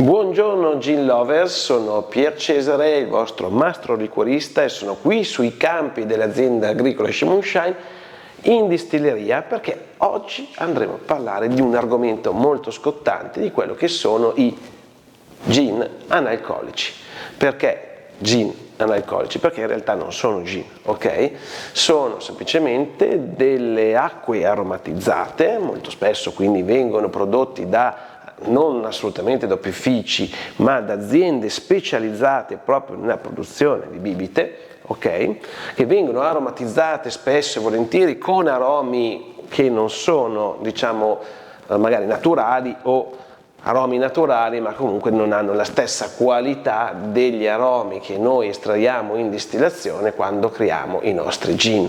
Buongiorno Gin Lovers, sono Pier Cesare, il vostro mastro liquorista, e sono qui sui campi dell'azienda agricola Shimonshain in distilleria perché oggi andremo a parlare di un argomento molto scottante, di quello che sono i gin analcolici. Perché gin analcolici? Perché in realtà non sono gin, ok? Sono semplicemente delle acque aromatizzate, molto spesso quindi vengono prodotti da non assolutamente da opifici, ma da aziende specializzate proprio nella produzione di bibite, ok? Che vengono aromatizzate spesso e volentieri con aromi che non sono, diciamo, magari naturali o aromi naturali, ma comunque non hanno la stessa qualità degli aromi che noi estraiamo in distillazione quando creiamo i nostri gin.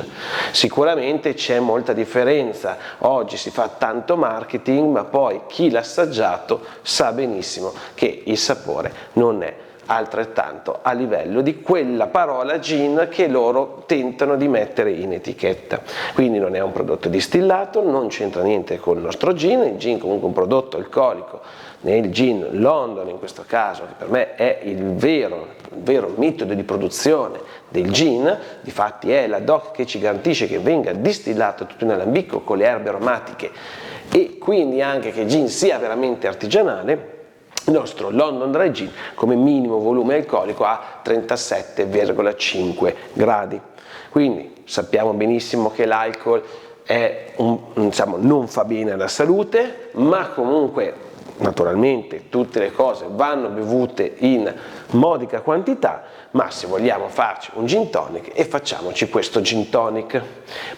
Sicuramente c'è molta differenza, oggi si fa tanto marketing, ma poi chi l'ha assaggiato sa benissimo che il sapore non è altrettanto a livello di quella parola gin che loro tentano di mettere in etichetta. Quindi non è un prodotto distillato, non c'entra niente con il nostro gin. Il gin comunque è un prodotto alcolico, nel gin London in questo caso, che per me è il vero metodo di produzione del gin. Difatti è la DOC che ci garantisce che venga distillato tutto in alambico con le erbe aromatiche e quindi anche che il gin sia veramente artigianale. Il nostro London Dry Gin come minimo volume alcolico ha 37,5 gradi. Quindi sappiamo benissimo che l'alcol è non fa bene alla salute, ma comunque naturalmente tutte le cose vanno bevute in modica quantità, ma se vogliamo farci un gin tonic e facciamoci questo gin tonic.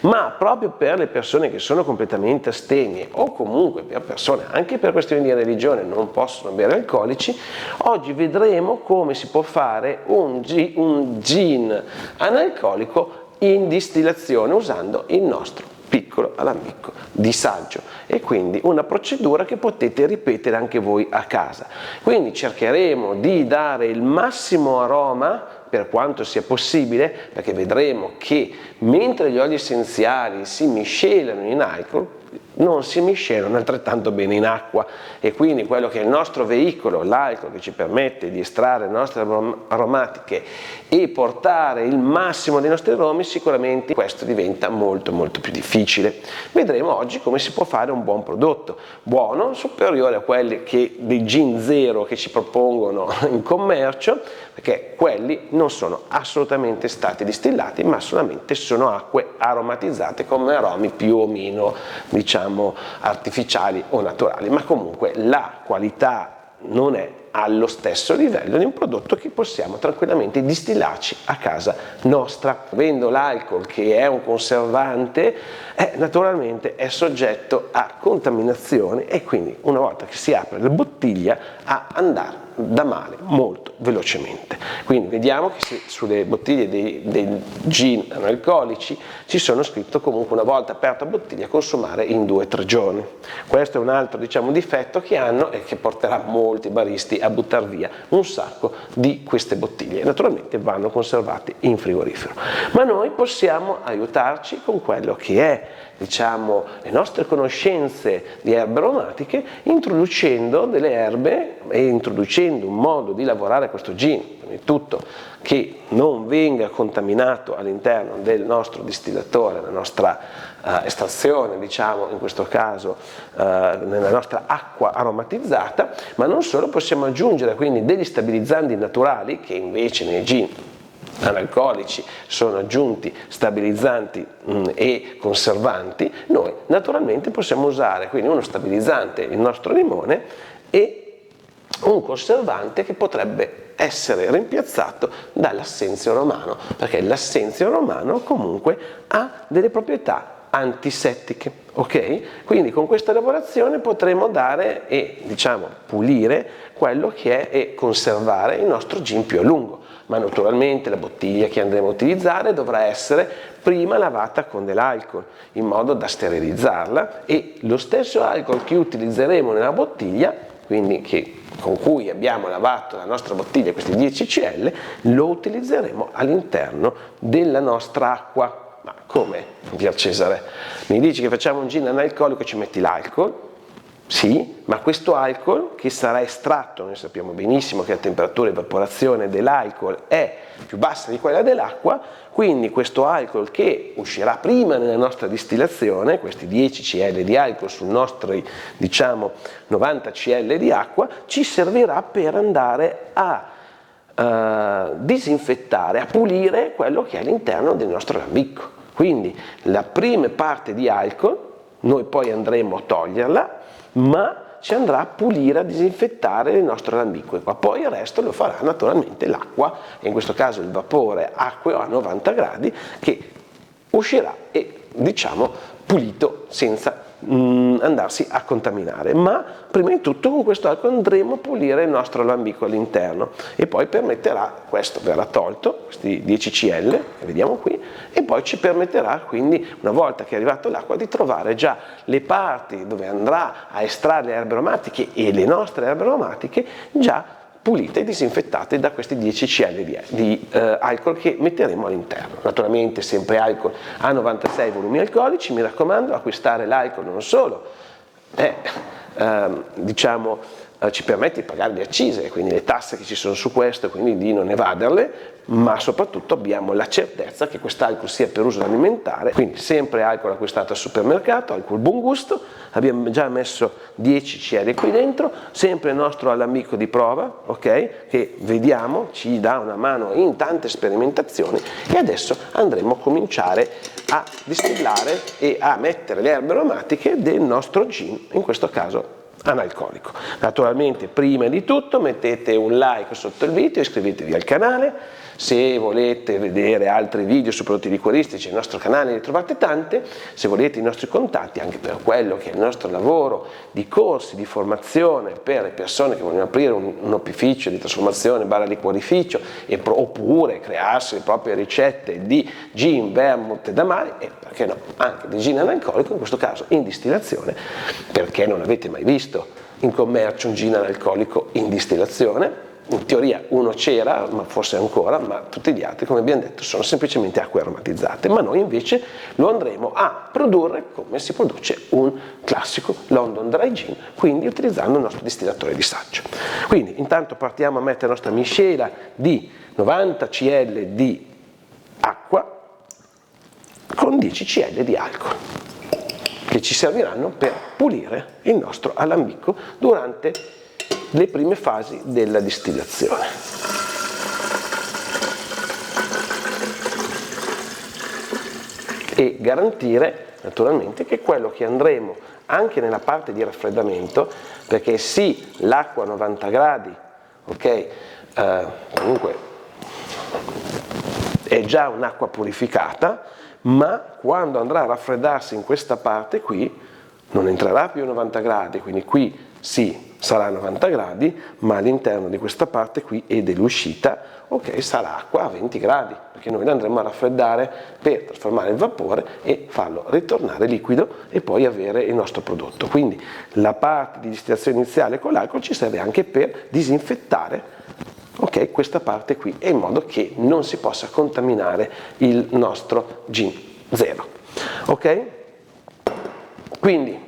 Ma proprio per le persone che sono completamente astemie o comunque per persone anche per questioni di religione non possono bere alcolici, oggi vedremo come si può fare un gin analcolico in distillazione usando il nostro piccolo alambico di saggio, e quindi una procedura che potete ripetere anche voi a casa. Quindi cercheremo di dare il massimo aroma per quanto sia possibile, perché vedremo che mentre gli oli essenziali si miscelano in alcol, non si miscelano altrettanto bene in acqua, e quindi quello che è il nostro veicolo, l'alcol, che ci permette di estrarre le nostre aromatiche e portare il massimo dei nostri aromi, sicuramente questo diventa molto più difficile. Vedremo oggi come si può fare un buon prodotto, buono, superiore a quelli dei gin zero che ci propongono in commercio, perché quelli non sono assolutamente stati distillati, ma solamente sono acque aromatizzate con aromi più o meno, diciamo, artificiali o naturali, ma comunque la qualità non è allo stesso livello di un prodotto che possiamo tranquillamente distillarci a casa nostra. Avendo l'alcol che è un conservante, naturalmente è soggetto a contaminazione, e quindi una volta che si apre la bottiglia a andare da male molto velocemente. Quindi vediamo che sulle bottiglie dei gin analcolici ci sono scritto comunque una volta aperta la bottiglia consumare in 2-3 giorni. Questo è un altro, diciamo, difetto che hanno e che porterà molti baristi a buttare via un sacco di queste bottiglie. Naturalmente vanno conservate in frigorifero, ma noi possiamo aiutarci con quello che è, diciamo, le nostre conoscenze di erbe aromatiche, introducendo delle erbe e introducendo un modo di lavorare questo gin, prima di tutto che non venga contaminato all'interno del nostro distillatore, la nostra estrazione, diciamo, in questo caso nella nostra acqua aromatizzata, ma non solo, possiamo aggiungere quindi degli stabilizzanti naturali che invece nei gin analcolici sono aggiunti stabilizzanti e conservanti. Noi naturalmente possiamo usare quindi uno stabilizzante, il nostro limone, e un conservante che potrebbe essere rimpiazzato dall'assenzio romano, perché l'assenzio romano comunque ha delle proprietà antisettiche, ok? Quindi con questa lavorazione potremo dare e, diciamo, pulire quello che è e conservare il nostro gin più a lungo. Ma naturalmente la bottiglia che andremo a utilizzare dovrà essere prima lavata con dell'alcol in modo da sterilizzarla, e lo stesso alcol che utilizzeremo nella bottiglia, quindi con cui abbiamo lavato la nostra bottiglia, questi 10 cl, lo utilizzeremo all'interno della nostra acqua. Ma come, Pier Cesare? Mi dici che facciamo un gin analcolico e ci metti l'alcol? Sì, ma questo alcol che sarà estratto, noi sappiamo benissimo che la temperatura di evaporazione dell'alcol è più bassa di quella dell'acqua, quindi questo alcol che uscirà prima nella nostra distillazione, questi 10 cl di alcol sui nostri, diciamo, 90 cl di acqua, ci servirà per andare a disinfettare, a pulire quello che è all'interno del nostro alambicco. Quindi la prima parte di alcol noi poi andremo a toglierla, ma ci andrà a pulire, a disinfettare il nostro alambicco, e poi il resto lo farà naturalmente l'acqua, e in questo caso il vapore acqueo a 90 gradi, che uscirà e, diciamo, pulito senza andarsi a contaminare. Ma prima di tutto con questo alcol andremo a pulire il nostro alambicco all'interno, e poi permetterà, questo verrà tolto, questi 10 cl che vediamo qui, e poi ci permetterà quindi, una volta che è arrivato l'acqua, di trovare già le parti dove andrà a estrarre le erbe aromatiche e le nostre erbe aromatiche già pulite e disinfettate da questi 10 cl di alcol che metteremo all'interno. Naturalmente sempre alcol a 96 volumi alcolici, mi raccomando, acquistare l'alcol non solo ci permette di pagare le accise, quindi le tasse che ci sono su questo, quindi di non evaderle, ma soprattutto abbiamo la certezza che quest'alcol sia per uso alimentare, quindi sempre alcol acquistato al supermercato, alcol buon gusto. Abbiamo già messo 10 cl qui dentro, sempre il nostro alambicco di prova, ok? Che vediamo, ci dà una mano in tante sperimentazioni, e adesso andremo a cominciare a distillare e a mettere le erbe aromatiche del nostro gin, in questo caso analcolico. Naturalmente, prima di tutto mettete un like sotto il video, iscrivetevi al canale. Se volete vedere altri video su prodotti liquoristici, nel nostro canale ne trovate tante. Se volete i nostri contatti anche per quello che è il nostro lavoro di corsi di formazione per le persone che vogliono aprire un opificio di trasformazione / liquorificio, oppure crearsi le proprie ricette di gin, vermouth ed amari, e perché no, anche di gin analcolico, in questo caso in distillazione, perché non avete mai visto in commercio un gin analcolico in distillazione. In teoria uno c'era, ma forse ancora, ma tutti gli altri, come abbiamo detto, sono semplicemente acque aromatizzate, ma noi invece lo andremo a produrre come si produce un classico London Dry Gin, quindi utilizzando il nostro distillatore di saggio. Quindi intanto partiamo a mettere la nostra miscela di 90 cl di acqua con 10 cl di alcol, che ci serviranno per pulire il nostro alambicco durante le prime fasi della distillazione. E garantire naturalmente che quello che andremo anche nella parte di raffreddamento, perché sì, l'acqua a 90 gradi, ok, comunque è già un'acqua purificata, ma quando andrà a raffreddarsi in questa parte qui non entrerà più a 90 gradi, quindi qui sì, sarà a 90 gradi, ma all'interno di questa parte qui e dell'uscita, ok, sarà acqua a 20 gradi, perché noi la andremo a raffreddare per trasformare il vapore e farlo ritornare liquido e poi avere il nostro prodotto. Quindi la parte di distillazione iniziale con l'alcol ci serve anche per disinfettare, ok, questa parte qui, in modo che non si possa contaminare il nostro gin zero, ok? Quindi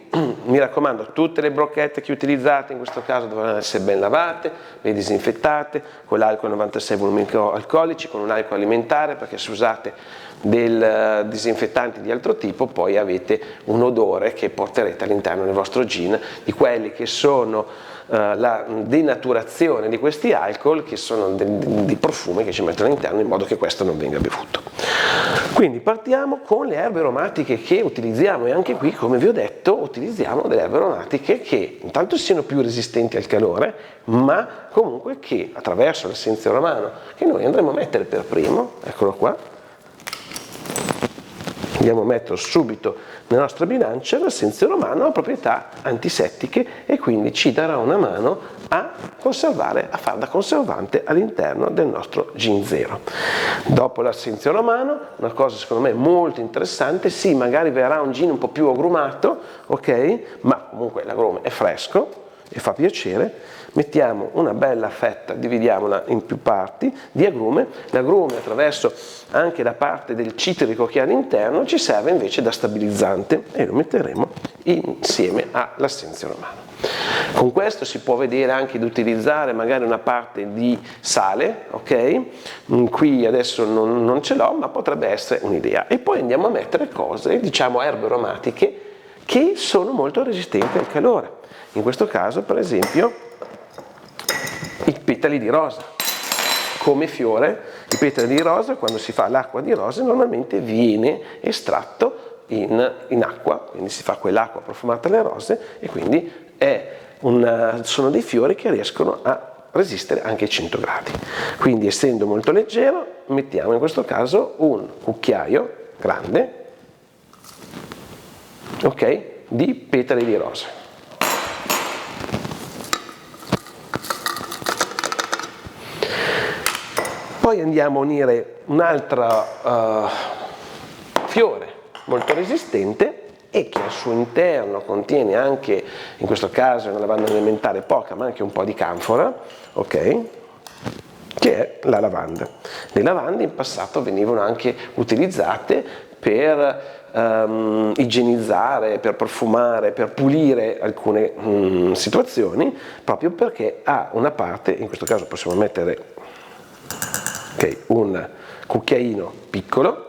mi raccomando, tutte le brocchette che utilizzate in questo caso dovranno essere ben lavate, ben disinfettate, con l'alcol 96 volumi alcolici, con un alcol alimentare, perché se usate del disinfettante di altro tipo poi avete un odore che porterete all'interno del vostro gin, di quelli che sono la denaturazione di questi alcol, che sono di profumi che ci mettono all'interno in modo che questo non venga bevuto. Quindi partiamo con le erbe aromatiche che utilizziamo, e anche qui, come vi ho detto, utilizziamo delle erbe aromatiche che intanto siano più resistenti al calore, ma comunque che attraverso l'essenzio romano, che noi andremo a mettere per primo, eccolo qua, andiamo a metterlo subito nella nostra bilancia. L'essenzio romano ha proprietà antisettiche e quindi ci darà una mano a conservare, a fare da conservante all'interno del nostro gin zero. Dopo l'essenzio romano, una cosa secondo me molto interessante, sì, magari verrà un gin un po' più agrumato, ok, ma comunque l'agrume è fresco e fa piacere. Mettiamo una bella fetta, dividiamola in più parti, di agrume. L'agrume, attraverso anche la parte del citrico che ha all'interno, ci serve invece da stabilizzante, e lo metteremo insieme all'essenzio romano. Con questo si può vedere anche di utilizzare magari una parte di sale, ok? Qui adesso non ce l'ho, ma potrebbe essere un'idea. E poi andiamo a mettere cose, diciamo erbe aromatiche, che sono molto resistenti al calore. In questo caso, per esempio, i petali di rosa. Come fiore, i petali di rosa, quando si fa l'acqua di rose, normalmente viene estratto in acqua, quindi si fa quell'acqua profumata alle rose e quindi sono dei fiori che riescono a resistere anche ai 100 gradi. Quindi, essendo molto leggero, mettiamo in questo caso un cucchiaio grande, ok, di petali di rose. Poi andiamo a unire un altro fiore molto resistente e che al suo interno contiene anche, in questo caso è una lavanda elementare poca, ma anche un po' di canfora, ok? Che è la lavanda. Le lavande in passato venivano anche utilizzate per igienizzare, per profumare, per pulire alcune situazioni, proprio perché ha una parte, in questo caso possiamo mettere un cucchiaino piccolo,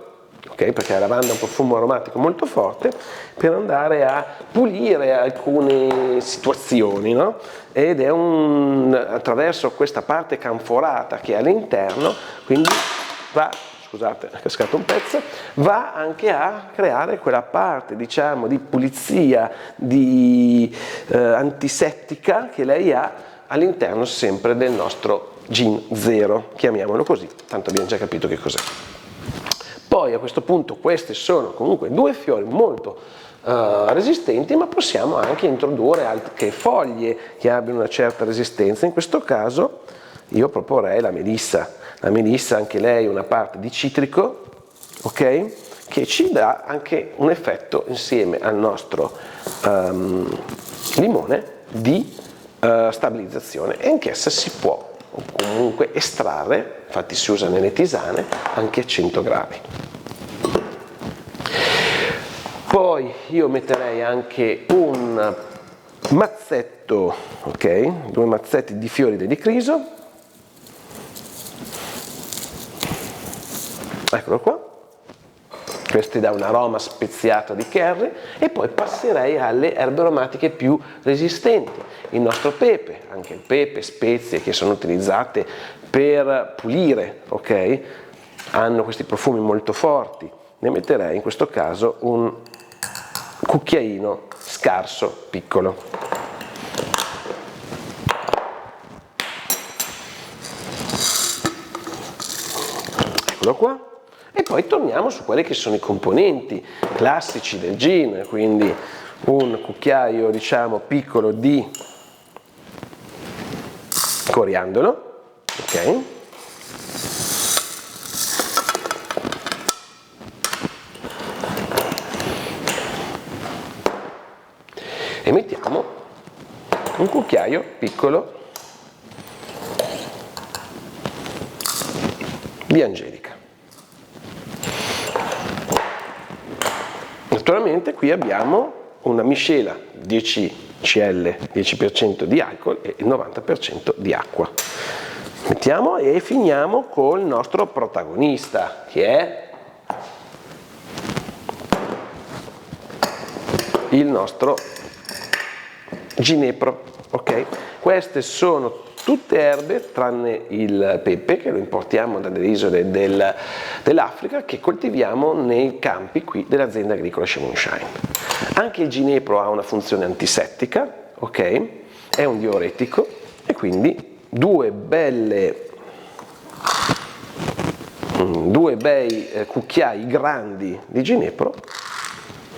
perché la lavanda ha un profumo aromatico molto forte, per andare a pulire alcune situazioni, no? Ed è attraverso questa parte canforata che è all'interno, quindi scusate, è cascato un pezzo, va anche a creare quella parte, diciamo, di pulizia, di antisettica che lei ha all'interno sempre del nostro Gin Zero, chiamiamolo così, tanto abbiamo già capito che cos'è. Poi a questo punto questi sono comunque due fiori molto resistenti, ma possiamo anche introdurre altre foglie che abbiano una certa resistenza. In questo caso io proporrei la melissa. La melissa, anche lei una parte di citrico, ok? Che ci dà anche un effetto insieme al nostro limone di stabilizzazione, e anch'essa si può comunque estrarre, infatti si usa nelle tisane anche a 100 gradi. Poi io metterei anche un mazzetto, ok, 2 mazzetti di fiori dell'Icriso, eccolo qua. Questi dà un aroma speziato di curry, e poi passerei alle erbe aromatiche più resistenti. Il nostro pepe, anche il pepe, spezie che sono utilizzate per pulire, ok? Hanno questi profumi molto forti. Ne metterei in questo caso un cucchiaino scarso, piccolo. Eccolo qua. E poi torniamo su quelli che sono i componenti classici del gin, quindi un cucchiaio, diciamo, piccolo di coriandolo, ok? E mettiamo un cucchiaio piccolo di angelica. Naturalmente qui abbiamo una miscela 10 CL, 10% di alcol e il 90% di acqua. Mettiamo e finiamo col nostro protagonista, che è il nostro ginepro, ok? Queste sono tutte erbe tranne il pepe, che lo importiamo dalle isole dell'Africa, che coltiviamo nei campi qui dell'azienda agricola Chez Moonshine. Anche il ginepro ha una funzione antisettica, ok? È un diuretico, e quindi due bei cucchiai grandi di ginepro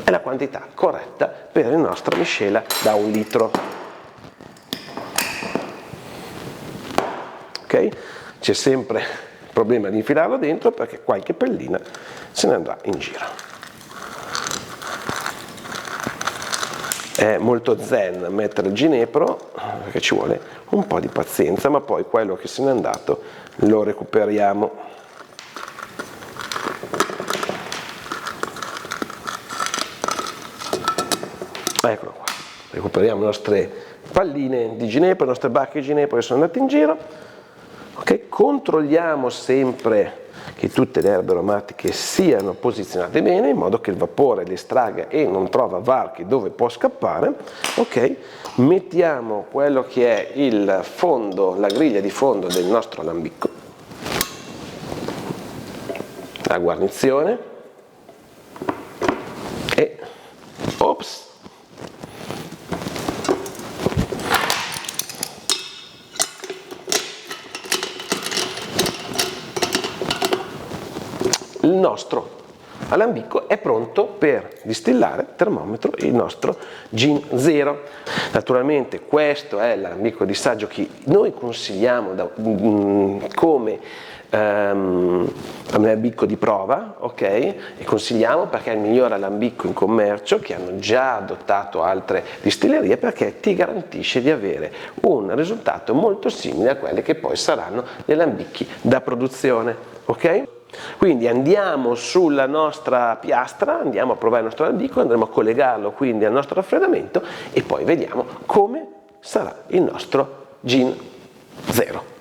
è la quantità corretta per la nostra miscela da 1 litro. Okay? C'è sempre il problema di infilarlo dentro, perché qualche pellina se ne andrà in giro. È molto zen mettere il ginepro, perché ci vuole un po' di pazienza, ma poi quello che se n'è andato lo recuperiamo. Eccolo qua, recuperiamo le nostre palline di ginepro, le nostre bacche di ginepro che sono andate in giro. Ok, controlliamo sempre che tutte le erbe aromatiche siano posizionate bene in modo che il vapore le estragga e non trova varchi dove può scappare. Ok, mettiamo quello che è il fondo, la griglia di fondo del nostro alambicco, la guarnizione e ops, il nostro alambicco è pronto per distillare, termometro, il nostro Gin Zero. Naturalmente questo è l'alambicco di saggio che noi consigliamo come alambicco di prova, ok? E consigliamo perché è il miglior alambicco in commercio, che hanno già adottato altre distillerie, perché ti garantisce di avere un risultato molto simile a quelli che poi saranno gli alambicchi da produzione, ok? Quindi andiamo sulla nostra piastra, andiamo a provare il nostro alambicco, andremo a collegarlo quindi al nostro raffreddamento e poi vediamo come sarà il nostro Gin Zero.